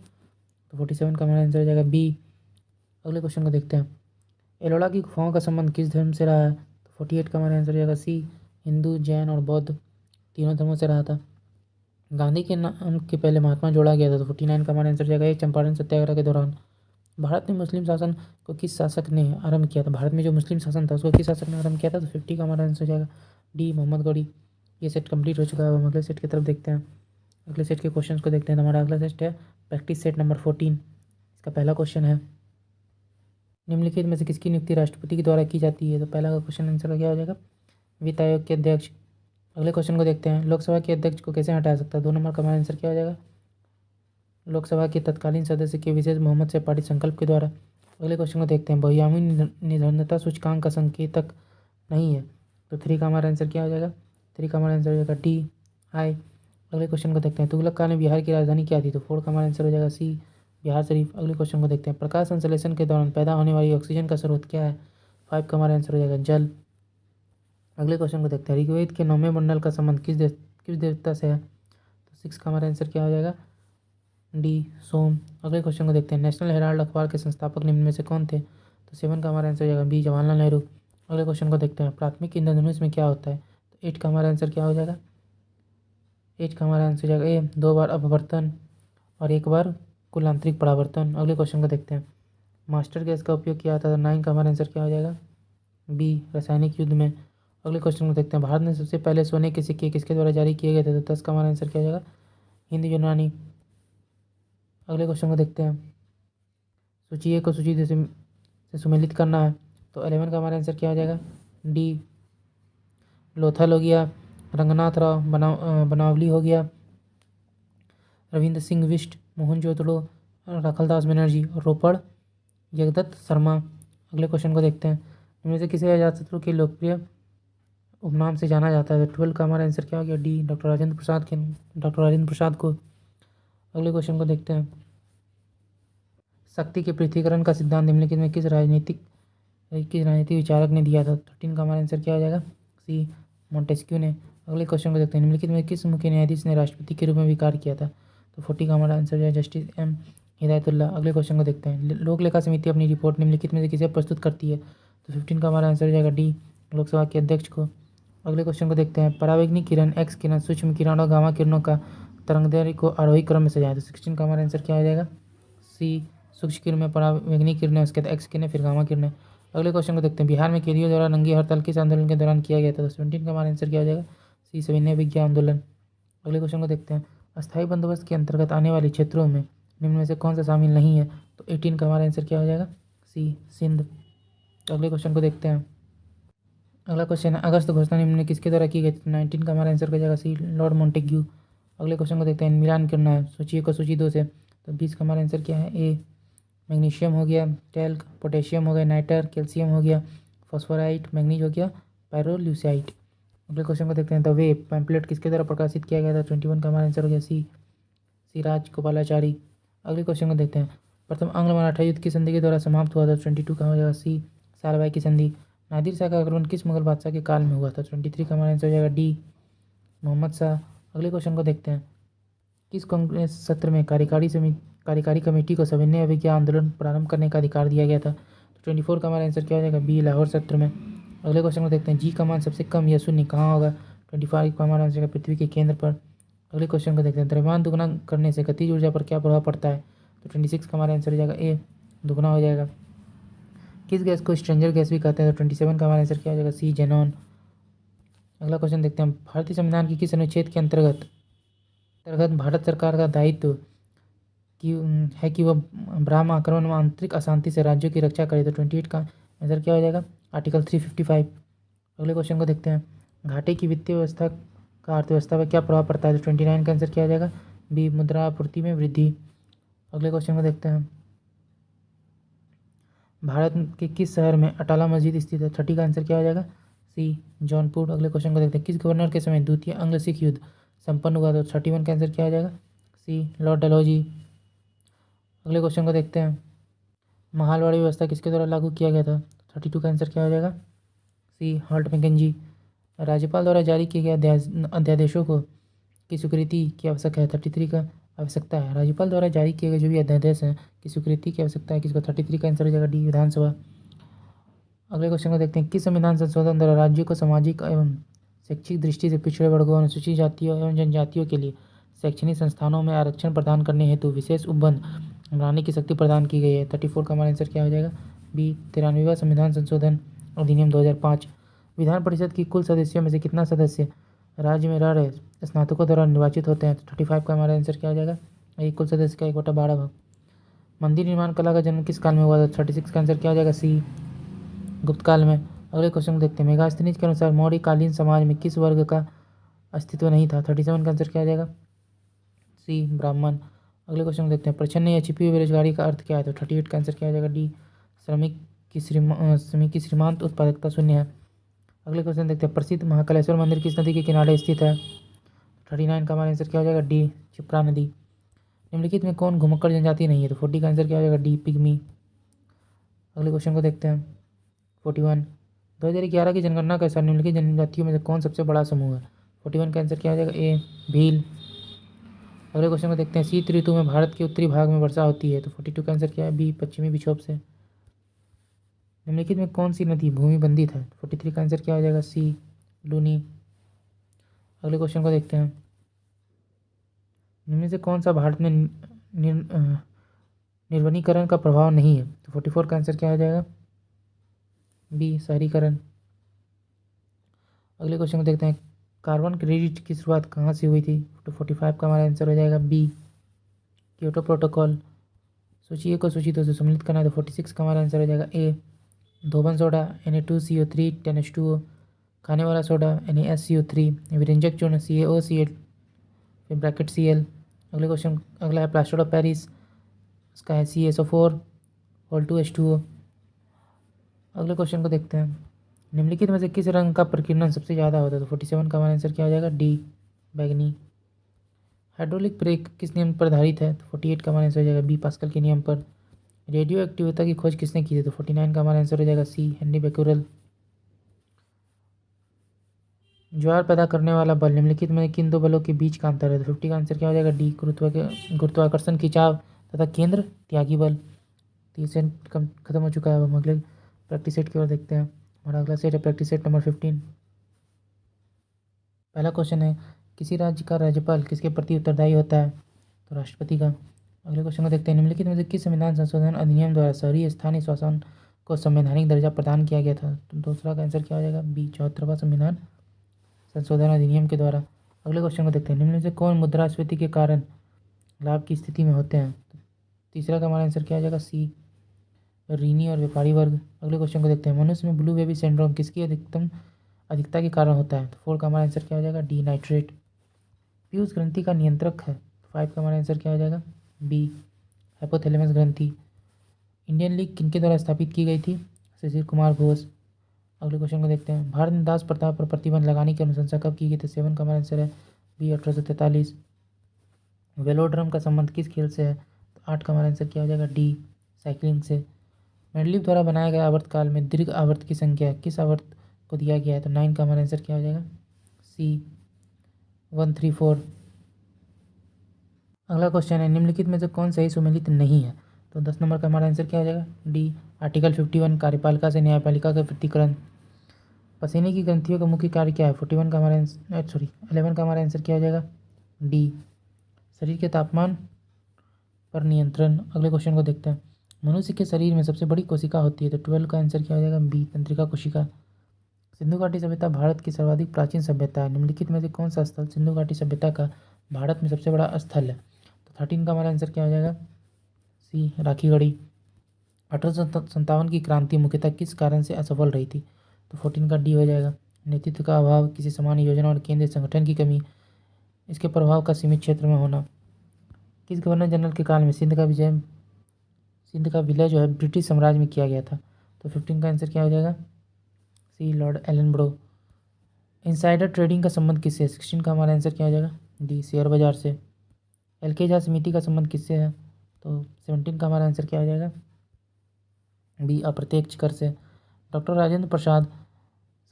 तो 47 का हमारा आंसर हो जाएगा बी। अगले क्वेश्चन को देखते हैं। एलोरा की गुफाओं का संबंध किस धर्म से रहा है? तो 48 का हमारा आंसर हो जाएगा सी, हिंदू, जैन और बौद्ध तीनों धर्मों से रहा था। गांधी के नाम के पहले महात्मा जोड़ा गया था? तो 49 का हमारा आंसर हो जाएगा ए, चंपारण सत्याग्रह के दौरान। भारत में मुस्लिम शासन को किस शासक ने आरंभ किया था? भारत में जो मुस्लिम शासन था उसको किस शासक ने आरंभ किया था? तो 50 का हमारा आंसर हो जाएगा डी, मोहम्मद गौरी। ये सेट कंप्लीट हो चुका है। हम अगले सेट की तरफ देखते हैं। अगले सेट के क्वेश्चंस को देखते हैं। हमारा अगला सेट है प्रैक्टिस सेट नंबर 14। इसका पहला क्वेश्चन है। निम्नलिखित में से किसकी नियुक्ति राष्ट्रपति के द्वारा की जाती है? तो पहला का क्वेश्चन आंसर क्या हो जाएगा? वित्त आयोग के अध्यक्ष। अगले क्वेश्चन को देखते हैं। लोकसभा के अध्यक्ष को कैसे हटा सकता है? 2 नंबर का हमारा आंसर क्या हो जाएगा? लोकसभा के तत्कालीन सदस्य के विशेष बहुमत से पारित संकल्प के द्वारा। अगले क्वेश्चन को देखते हैं। बहुआयामी निर्धनता सूचकांक का संकेतक नहीं है? तो 3 का हमारा आंसर क्या हो जाएगा? 3 का हमारा आंसर हो जाएगा डी, आई। अगले क्वेश्चन को देखते हैं। तुगलक काल में बिहार की राजधानी क्या थी? तो 4 का हमारा आंसर हो जाएगा सी, बिहार शरीफ। अगले क्वेश्चन को देखते हैं। प्रकाश संश्लेषण के दौरान पैदा होने वाली ऑक्सीजन का स्रोत क्या है? 5 का हमारा आंसर हो जाएगा जल। अगले क्वेश्चन को देखते हैं। ऋग्वेद के 9वें मंडल का संबंध किस देवता से है? तो 6 का हमारा आंसर क्या हो जाएगा? डी, सोम। अगले क्वेश्चन को देखते हैं। नेशनल हेराल्ड अखबार के संस्थापक निम्न में से कौन थे? तो 7 का हमारा आंसर हो जाएगा बी, जवाहरलाल नेहरू। अगले क्वेश्चन को देखते हैं। प्राथमिक इंद्रधनुष में क्या होता है? तो 8 का हमारा आंसर क्या हो जाएगा? 8 का हमारा आंसर हो जाएगा ए, 2 बार अपवर्तन और 1 बार कुल आंतरिक परावर्तन। अगले क्वेश्चन को देखते हैं। मास्टर गैस का उपयोग किया जाता था? 9 का हमारा आंसर क्या हो जाएगा? बी, रासायनिक युद्ध में। अगले क्वेश्चन को देखते हैं। भारत में सबसे पहले सोने के सिक्के किसके द्वारा जारी किए गए थे? तो 10 का हमारा आंसर क्या हो जाएगा? हिंद यूनानी। अगले क्वेश्चन को देखते हैं। सूची ए को सूची दो से सुमेलित करना है? तो 11 का हमारा आंसर क्या हो जाएगा? डी, लोथल हो गया, रंगनाथ राव बनावली हो गया, रविंद्र सिंह बिष्ट, मोहनजोदड़ो, राखलदास बनर्जी और रोपड़ जगदत्त शर्मा। अगले क्वेश्चन को देखते हैं। इनमें से किसे अजातशत्रु के लोकप्रिय उपनाम से जाना जाता है? तो 12 का हमारा आंसर क्या हो गया? डी, डॉक्टर राजेंद्र प्रसाद को। अगले क्वेश्चन को देखते हैं। शक्ति के पृथ्वीकरण का सिद्धांत निम्नलिखित में किस राजनीतिक विचारक ने दिया था? 13 का हमारा आंसर क्या हो जाएगा? सी मोंटेस्क्यू ने। अगले क्वेश्चन को देखते हैं, निम्नलिखित में किस मुख्य न्यायाधीश ने राष्ट्रपति के रूप में भी कार्य किया था? तो 40 का हमारा आंसर जो है जस्टिस एम हिदायतुल्लाह। अगले क्वेश्चन को देखते हैं, लोक लेखा समिति अपनी रिपोर्ट निम्नलिखित में से किसे प्रस्तुत करती है? तो 15 का हमारा आंसर हो जाएगा डी, लोकसभा के अध्यक्ष को। अगले क्वेश्चन को देखते हैं, परावैंगनिक किरण, एक्स किरण, सूक्ष्म किरण और गामा किरणों का तरंगदैर्घ्य को आरोही क्रम में सजाएं। तो 16 का हमारा आंसर क्या हो जाएगा? सी, सूक्ष्म किरण में परावैंगनिक किरण है, उसके बाद एक्स किरण, फिर गामा किरण है। अगले क्वेश्चन को देखते हैं, बिहार में कैदियों द्वारा नंगी हड़ताल किस आंदोलन के दौरान किया गया था? तो 17 का हमारा आंसर क्या हो जाएगा? सी, सविनय विज्ञा आंदोलन। अगले क्वेश्चन को देखते हैं, अस्थायी बंदोबस्त के अंतर्गत आने वाले क्षेत्रों में निम्न में से कौन सा शामिल नहीं है? तो 18 का हमारा आंसर क्या हो जाएगा? सी, सिंध। अगले क्वेश्चन को देखते हैं, अगला क्वेश्चन है, अगस्त घोषणा निम्न में किसके द्वारा की गई? 19 का हमारा आंसर हो जाएगा सी, लॉर्ड मोंटेग्यू। अगले क्वेश्चन को देखते हैं, मिलान करना है सूची 1 और सूची 2 से। तो 20 का हमारा आंसर क्या है? ए, मैग्नीशियम हो गया, टैल्क, पोटेशियम हो गया, नाइटर, कैल्शियम हो गया, फॉस्फोराइट, मैग्नीज हो गया, पायरोल्यूसाइट। अगले क्वेश्चन को देखते हैं, द वे पैम्पलेट किसके द्वारा प्रकाशित किया गया था? 21 का हमारा आंसर हो गया सी, सिराज गोपालाचारी। अगले क्वेश्चन को देखते हैं, प्रथम आंग्ल मराठा युद्ध की संधि के द्वारा समाप्त हुआ था? 22 का हो जाएगा सी, सालबाई की संधि। नादिर शाह का आक्रमण किस मुगल बादशाह के काल में हुआ था? 23 का हमारा आंसर हो जाएगा डी, मोहम्मद शाह। अगले क्वेश्चन को देखते हैं, किस कांग्रेस सत्र में कार्यकारी कमेटी को सविनय अवज्ञा आंदोलन प्रारंभ करने का अधिकार दिया गया था? तो 24 का हमारा आंसर क्या हो जाएगा? बी, लाहौर सत्र में। अगले क्वेश्चन को देखते हैं, जी का मान सबसे कम या शून्य कहाँ होगा? 25 का हमारा आंसर है पृथ्वी के केंद्र पर। अगले क्वेश्चन को देखते हैं, द्रव्यमान दुगुना करने से गतिज ऊर्जा पर क्या प्रभाव पड़ता है? तो 26 का हमारा आंसर हो जाएगा ए, दुगुना हो जाएगा। किस गैस को स्ट्रेंजर गैस भी कहते हैं? तो 27 का हमारा आंसर क्या हो जाएगा? सी, जेनॉन। अगला क्वेश्चन देखते हैं, भारतीय संविधान की किस अनुच्छेद के अंतर्गत भारत सरकार का दायित्व है कि वह ब्राह्म आक्रमण व आंतरिक अशांति से राज्यों की रक्षा करे? तो 28 का आंसर क्या हो जाएगा? आर्टिकल 355। अगले क्वेश्चन को देखते हैं, घाटे की वित्तीय व्यवस्था का अर्थव्यवस्था पर क्या प्रभाव पड़ता है? तो 29 का आंसर क्या हो जाएगा? बी, मुद्रा आपूर्ति में वृद्धि। अगले क्वेश्चन को देखते हैं, भारत के किस शहर में अटाला मस्जिद स्थित है? 30 का आंसर क्या हो जाएगा? सी, जौनपुर। अगले क्वेश्चन को देखते हैं, किस गवर्नर के समय द्वितीय एंग्लो सिख युद्ध संपन्न हुआ? तो 31 का आंसर क्या हो जाएगा? C, Lord Dalhousie. अगले क्वेश्चन को देखते हैं, महालवाड़ी व्यवस्था किसके द्वारा लागू किया गया था? 32 का आंसर क्या हो जाएगा? सी, हॉल्ट मैकेंजी। राज्यपाल द्वारा जारी किए गए अध्यादेशों को की स्वीकृति की आवश्यकता है? 33 का आवश्यकता है। राज्यपाल द्वारा जारी किए गए जो भी अध्यादेश हैं की स्वीकृति की आवश्यकता है किसको? 33 का आंसर हो जाएगा डी, विधानसभा। अगले क्वेश्चन को देखते हैं, किस संविधान संशोधन द्वारा राज्यों को सामाजिक एवं शैक्षिक दृष्टि से पिछड़े वर्गों, अनुसूचित जातियों एवं जनजातियों के लिए शैक्षणिक संस्थानों में आरक्षण प्रदान करने हेतु विशेष उपबंध बनाने की शक्ति प्रदान की गई है? 34 का हमारा आंसर क्या हो जाएगा? बी, 93वां संविधान संशोधन अधिनियम 2005। विधान परिषद की कुल सदस्यों में से कितना सदस्य राज्य में रह रहे स्नातकों द्वारा निर्वाचित होते हैं? तो 35 का हमारा आंसर क्या हो जाएगा? एक कुल सदस्य का 1/12 भाग। मंदिर निर्माण कला का जन्म किस काल में हुआ था? 36 का आंसर क्या हो जाएगा? सी, गुप्त काल में। अगले क्वेश्चन को देखते हैं, मेगास्थनीज के अनुसार मौर्यकालीन समाज में किस वर्ग का अस्तित्व नहीं था? 37 का आंसर क्या आ जाएगा? सी, ब्राह्मण। अगले क्वेश्चन को देखते हैं, प्रच्छन्न या छिपी हुई बेरोजगारी का अर्थ क्या है? तो 38 का आंसर क्या आ जाएगा? डी, श्रमिक की सीमांत उत्पादकता शून्य है। अगले क्वेश्चन देखते हैं, प्रसिद्ध महाकालेश्वर मंदिर किस नदी के किनारे स्थित है? 39 का हमारा आंसर क्या हो जाएगा? डी, क्षिप्रा नदी। निम्नलिखित में कौन घुमक्कड़ जनजाति नहीं है? तो 40 का आंसर क्या हो जाएगा? D, pygmy. अगले क्वेश्चन को देखते हैं, 41, 2011 की जनगणना के अनुसार निम्नलिखित जनजातियों में से कौन सबसे बड़ा समूह है? 41 का आंसर क्या हो जाएगा? ए, भील। अगले क्वेश्चन को देखते हैं, शीत ऋतु में भारत के उत्तरी भाग में वर्षा होती है? तो 42 का आंसर क्या है? बी, पश्चिमी विक्षोभ से। निम्नलिखित में कौन सी नदी भूमि बंधित है? 43 का आंसर क्या हो जाएगा? सी, लूनी। अगले क्वेश्चन को देखते हैं, इनमें से कौन सा भारत में निर्वनीकरण का प्रभाव नहीं है? तो 44 का आंसर क्या हो जाएगा? बी, शहरीकरण। अगले क्वेश्चन को देखते हैं, कार्बन क्रेडिट की शुरुआत कहाँ से हुई थी? तो 45 का हमारा आंसर हो जाएगा बी, क्योटो प्रोटोकॉल। सूची 1 को सूची 2 से सम्मिलित करना है। तो 46 का हमारा आंसर हो जाएगा ए, धोबन सोडा Na2CO3 10H2O, खाने वाला सोडा NaSCO3, विरंजक चूर्ण CaOCl फिर ब्रैकेट Cl। अगले क्वेश्चन अगला है प्लास्टर ऑफ पेरिस, इसका है CaSO4 और 2H2O। अगले क्वेश्चन को देखते हैं, निम्नलिखित में से किस रंग का प्रकीर्णन सबसे ज़्यादा होता है? तो 47 का हमारा आंसर क्या हो जाएगा? डी, बैगनी। हाइड्रोलिक ब्रेक किस नियम पर आधारित है? तो 48 का हमारा आंसर हो जाएगा बी, पास्कल के नियम पर। रेडियो एक्टिविटी की खोज किसने की थी? तो 49 का हमारा आंसर हो जाएगा सी, हेनरी बेक्यूरेल। ज्वार पैदा करने वाला बल निम्नलिखित में किन दो बलों के बीच का अंतर है? तो 50 का आंसर क्या हो जाएगा? डी, गुरुत्वाकर्षण खिंचाव तथा केंद्र त्यागी बल। तो ये सेट खत्म हो चुका है। अब हम अगले प्रैक्टिस सेट की ओर देखते हैं। हमारा अगला सेट है प्रैक्टिस सेट नंबर 15। पहला क्वेश्चन है, किसी राज्य का राज्यपाल किसके प्रति उत्तरदायी होता है? तो राष्ट्रपति का। अगले क्वेश्चन को देखते हैं, निम्नलिखित में से किस संविधान संशोधन अधिनियम द्वारा शहरी स्थानीय शासन को संवैधानिक दर्जा प्रदान किया गया था? तो दूसरा का आंसर क्या हो जाएगा? बी, 74वां संविधान संशोधन अधिनियम के द्वारा। अगले क्वेश्चन को देखते हैं, निम्न में से कौन मुद्रास्फीति के कारण लाभ की स्थिति में होते हैं? तो तीसरा का हमारा आंसर क्या हो जाएगा? सी, ऋणी और व्यापारी वर्ग। अगले क्वेश्चन को देखते हैं, मनुष्य में ब्लू बेबी सिंड्रोम किसकी अधिकता के कारण होता है? तो 4 का हमारा आंसर क्या हो जाएगा? D, nitrate. पीयूष ग्रंथि का नियंत्रक है? 5 का हमारा आंसर क्या हो जाएगा? बी, हाइपोथैलेमस ग्रंथि। इंडियन लीग किनके द्वारा स्थापित की गई थी? शिशिर कुमार घोष। अगले क्वेश्चन को देखते हैं, भारत में दास प्रथा पर प्रतिबंध लगाने की अनुशंसा कब की गई थी? 7 का हमारा आंसर है बी, 1843। वेलोड्रम का संबंध किस खेल से है? तो 8 का हमारा आंसर क्या हो जाएगा? डी, साइकिलिंग से। मेंडलीव द्वारा बनाया गया आवर्तकाल में दीर्घ आवर्त की संख्या किस आवर्त को दिया गया है? तो 9 का हमारा आंसर क्या हो जाएगा? सी, 134। अगला क्वेश्चन है, निम्नलिखित में से कौन सही सुमेलित नहीं है? तो 10 नंबर का हमारा आंसर क्या हो जाएगा? डी, आर्टिकल 51 कार्यपालिका से न्यायपालिका का पृथक्करण। पसीने की ग्रंथियों का मुख्य कार्य क्या है? 41 का हमारा आंसर 11 का हमारा आंसर क्या हो जाएगा? डी, शरीर के तापमान पर नियंत्रण। अगले क्वेश्चन को देखते हैं, मनुष्य के शरीर में सबसे बड़ी कोशिका होती है? तो 12 का आंसर क्या हो जाएगा? बी, तंत्रिका कोशिका। सिंधु घाटी सभ्यता भारत की सर्वाधिक प्राचीन सभ्यता है। निम्नलिखित में से कौन सा स्थल सिंधु घाटी सभ्यता का भारत में सबसे बड़ा स्थल है? तो 13 का हमारा आंसर क्या हो जाएगा? सी, राखीगढ़ी। 1857 की क्रांति मुख्यतः किस कारण से असफल रही थी? तो 14 का डी हो जाएगा। नेतृत्व का अभाव, किसी समान योजना और केंद्रीय संगठन की कमी, इसके प्रभाव का सीमित क्षेत्र में होना। किस गवर्नर जनरल के काल में सिंध का विलय जो है ब्रिटिश साम्राज्य में किया गया था? तो 15 का आंसर क्या हो जाएगा? C, Lord Ellenborough. Insider trading का संबंध किससे? 16 का हमारा आंसर क्या हो जाएगा? डी, शेयर बाजार से। एलके झा समिति का संबंध किससे है? तो 17 का हमारा आंसर क्या हो जाएगा? बी, अप्रत्यक्ष कर से। डॉक्टर राजेंद्र प्रसाद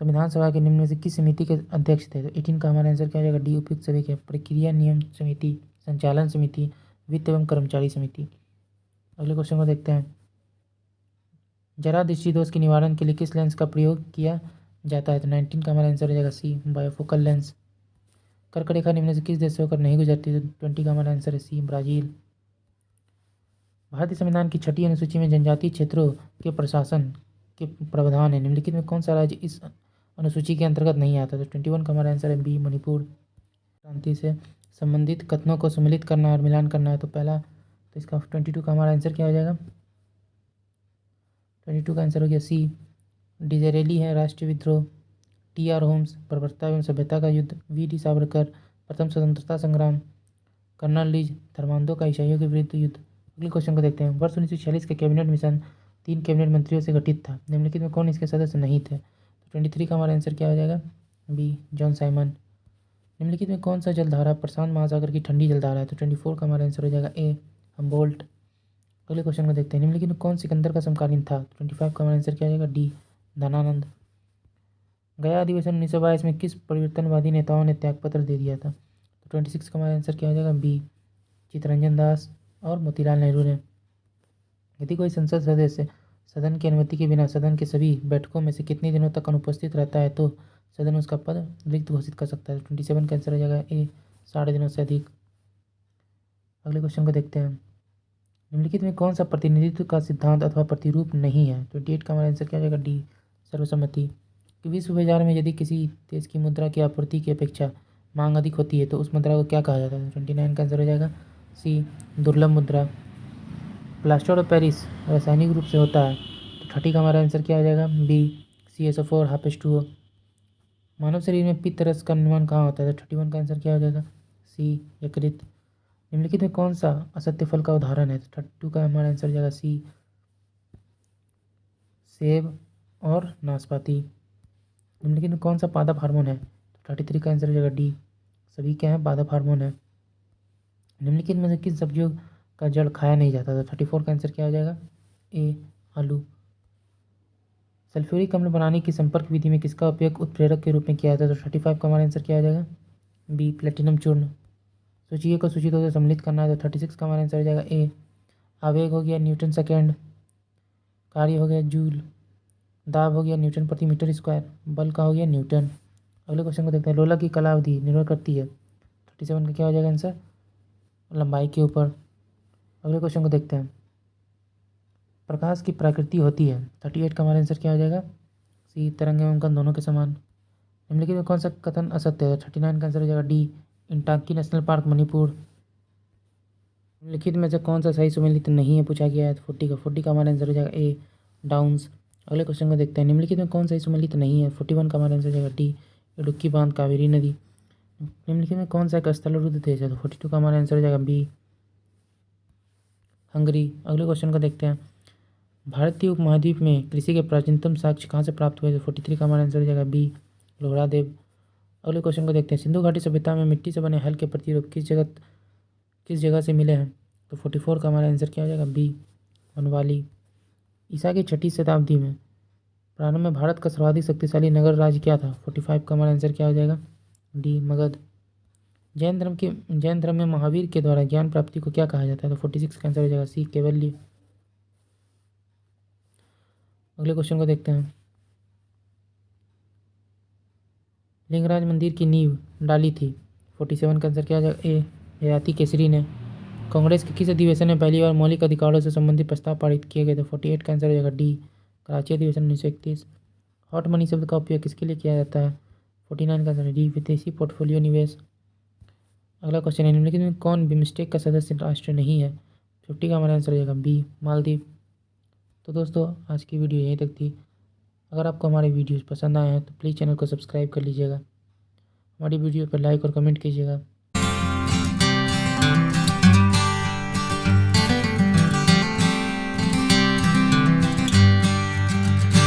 संविधान सभा के निम्न में से किस समिति के अध्यक्ष थे? तो 18 का हमारा आंसर क्या हो जाएगा? डी, उपयुक्त सभी के। प्रक्रिया नियम समिति, संचालन समिति, वित्त एवं कर्मचारी समिति। अगले क्वेश्चन को देखते हैं, जरा दृष्टि दोष के निवारण के लिए किस लेंस का प्रयोग किया जाता है? तो 19 का हमारा आंसर हो जाएगा सी, बायोफोकल लेंस। कर्क रेखा निम्न से किस देश से होकर नहीं गुजरती? तो 20 का हमारा आंसर है सी, ब्राजील। भारतीय संविधान की 6ठी अनुसूची में जनजातीय क्षेत्रों के प्रशासन के प्रावधान है। निम्नलिखित में कौन सा राज्य इस अनुसूची के अंतर्गत नहीं आता? तो 21 का हमारा आंसर है बी, मणिपुर। क्रांति से संबंधित कथनों को सम्मिलित करना और मिलान करना है। तो पहला, तो इसका 22 का हमारा आंसर क्या हो जाएगा? 22 का आंसर हो गया सी, डिजरेली है राष्ट्रीय विद्रोह। टी.आर. होम्स, बर्बरता एवं सभ्यता का युद्ध। वी.डी. सावरकर, प्रथम स्वतंत्रता संग्राम। कर्नल लीज, धर्मांधों का ईसाइयों के विरुद्ध युद्ध। अगले क्वेश्चन को देखते हैं, वर्ष 1946 का कैबिनेट मिशन 3 कैबिनेट मंत्रियों से गठित था। निम्नलिखित में कौन इसके सदस्य नहीं थे? तो 23 का हमारा आंसर क्या हो जाएगा? B, John Simon. निम्नलिखित में कौन सा जलधारा प्रशांत महासागर की ठंडी जलधारा है? तो 24 का हमारा आंसर हो जाएगा ए, हम्बोल्ट। अगले क्वेश्चन को देखते हैं, निम्नलिखित में कौन सिकंदर का समकालीन था? 25 का हमारा आंसर क्या हो जाएगा? डी, धनानंद। गया अधिवेशन 1922 में किस परिवर्तनवादी नेताओं ने त्यागपत्र दे दिया था? तो 26 का हमारा आंसर क्या हो जाएगा? बी, चित्तरंजन दास और मोतीलाल नेहरू ने। यदि कोई संसद सदस्य सदन की अनुमति के बिना सदन के सभी बैठकों में से कितने दिनों तक अनुपस्थित रहता है तो सदन उसका पद रिक्त घोषित कर सकता है? 27 का आंसर हो जाएगा ए, 60 दिनों से अधिक। अगले क्वेश्चन को देखते हैं, निम्नलिखित में कौन सा प्रतिनिधित्व का सिद्धांत अथवा प्रतिरूप नहीं है? 28 का हमारा आंसर क्या हो जाएगा? डी, सर्वसम्मति। कि विश्व बाजार में यदि किसी देश की मुद्रा की आपूर्ति की अपेक्षा मांग अधिक होती है तो उस मुद्रा को क्या कहा जाता है? 29 का आंसर हो जाएगा सी, दुर्लभ मुद्रा। प्लास्टर ऑफ पेरिस रासायनिक रूप से होता है। तो 30 का हमारा आंसर क्या हो जाएगा? B, CSO4 H2O। मानव शरीर में पित्त रस का निर्माण कहाँ होता है? तो 31 का आंसर क्या हो जाएगा? सी, यकृत। निम्नलिखित में कौन सा असत्य फल का उदाहरण है? तो 32 का हमारा आंसर हो जाएगा सी, सेब और नाशपाती। निम्नलिखित में कौन सा पादप हार्मोन है? तो 33 का आंसर हो जाएगा डी, सभी क्या है? पादप हार्मोन है। निम्नलिखित में से किन सब्जियों का जड़ खाया नहीं जाता? तो 34 का आंसर क्या हो जाएगा? ए, आलू। सल्फ्यूरिक अम्ल बनाने की संपर्क विधि में किसका उपयोग उत्प्रेरक के रूप में किया जाता है? तो 35 का हमारा आंसर क्या हो जाएगा? बी प्लेटिनम चूर्ण। सूची ए को सूची 2 से सम्मिलित करना है तो 36 का हमारा आंसर हो जाएगा ए आवेग हो गया न्यूटन सेकेंड, कार्य हो गया जूल, दाब हो गया न्यूटन प्रति मीटर स्क्वायर, बल का हो गया न्यूटन। अगले क्वेश्चन को देखते हैं। लोला की कालावधि निर्भर करती है 37 का क्या हो जाएगा आंसर? लंबाई के ऊपर। अगले क्वेश्चन को देखते हैं। प्रकाश की प्रकृति होती है 38 का हमारा आंसर क्या हो जाएगा? सी तरंग एवं कण दोनों के समान। निम्नलिखित में कौन सा कथन असत्य है? 39 का आंसर हो जाएगा डी इंटाकी नेशनल पार्क मणिपुर। निम्नलिखित में से कौन सा सही सुमेलित नहीं है पूछा गया है? 40 का हमारा आंसर हो जाएगा ए डाउन्स। अगले क्वेश्चन को देखते हैं। निम्नलिखित में कौन सा सही सुमेलित नहीं है? 41 का हमारा आंसर हो जाएगा डी इडुक्की बांध कावेरी नदी। निम्नलिखित में कौन सा एक स्थलरुद्ध देश है? तो 42 का हमारा आंसर हो जाएगा बी हंगरी। अगले क्वेश्चन को देखते हैं। भारतीय उपमहाद्वीप में कृषि के प्राचीनतम साक्ष्य कहाँ से प्राप्त हुए? तो 43 का हमारा आंसर हो जाएगा बी लोहरादेव। अगले क्वेश्चन को देखते हैं। सिंधु घाटी सभ्यता में मिट्टी से बने हल के प्रतिरूप किस जगह से मिले हैं? तो 44 का हमारा आंसर क्या हो जाएगा? बी बनवाली। ईसा की 6वीं शताब्दी में प्रारंभ में भारत का सर्वाधिक शक्तिशाली नगर राज्य क्या था? 45 का हमारा आंसर क्या हो जाएगा? डी मगध। जैन धर्म में महावीर के द्वारा ज्ञान प्राप्ति को क्या कहा जाता है? तो 46 का आंसर हो जाएगा सी कैवल्य। अगले क्वेश्चन को देखते हैं। लिंगराज मंदिर की नींव डाली थी 47 का आंसर क्या हो जाएगा? ए ययाति केसरी ने। कांग्रेस के किस अधिवेशन में पहली बार मौलिक अधिकारों से संबंधित प्रस्ताव पारित किए गए थे? 48 का आंसर हो जाएगा डी कराची अधिवेशन 1931। हॉट मनी शब्द का उपयोग किसके लिए किया जाता है? 49 का आंसर है डी विदेशी पोर्टफोलियो निवेश। अगला क्वेश्चन है। निम्नलिखित में कौन बिम्स्टेक का सदस्य राष्ट्र नहीं है? 50 का हमारा आंसर हो जाएगा बी मालदीव। तो दोस्तों आज की वीडियो यहीं तक थी। अगर आपको हमारे वीडियोज़ पसंद आए हैं तो प्लीज़ चैनल को सब्सक्राइब कर लीजिएगा। हमारी वीडियो पर लाइक और कमेंट कीजिएगा।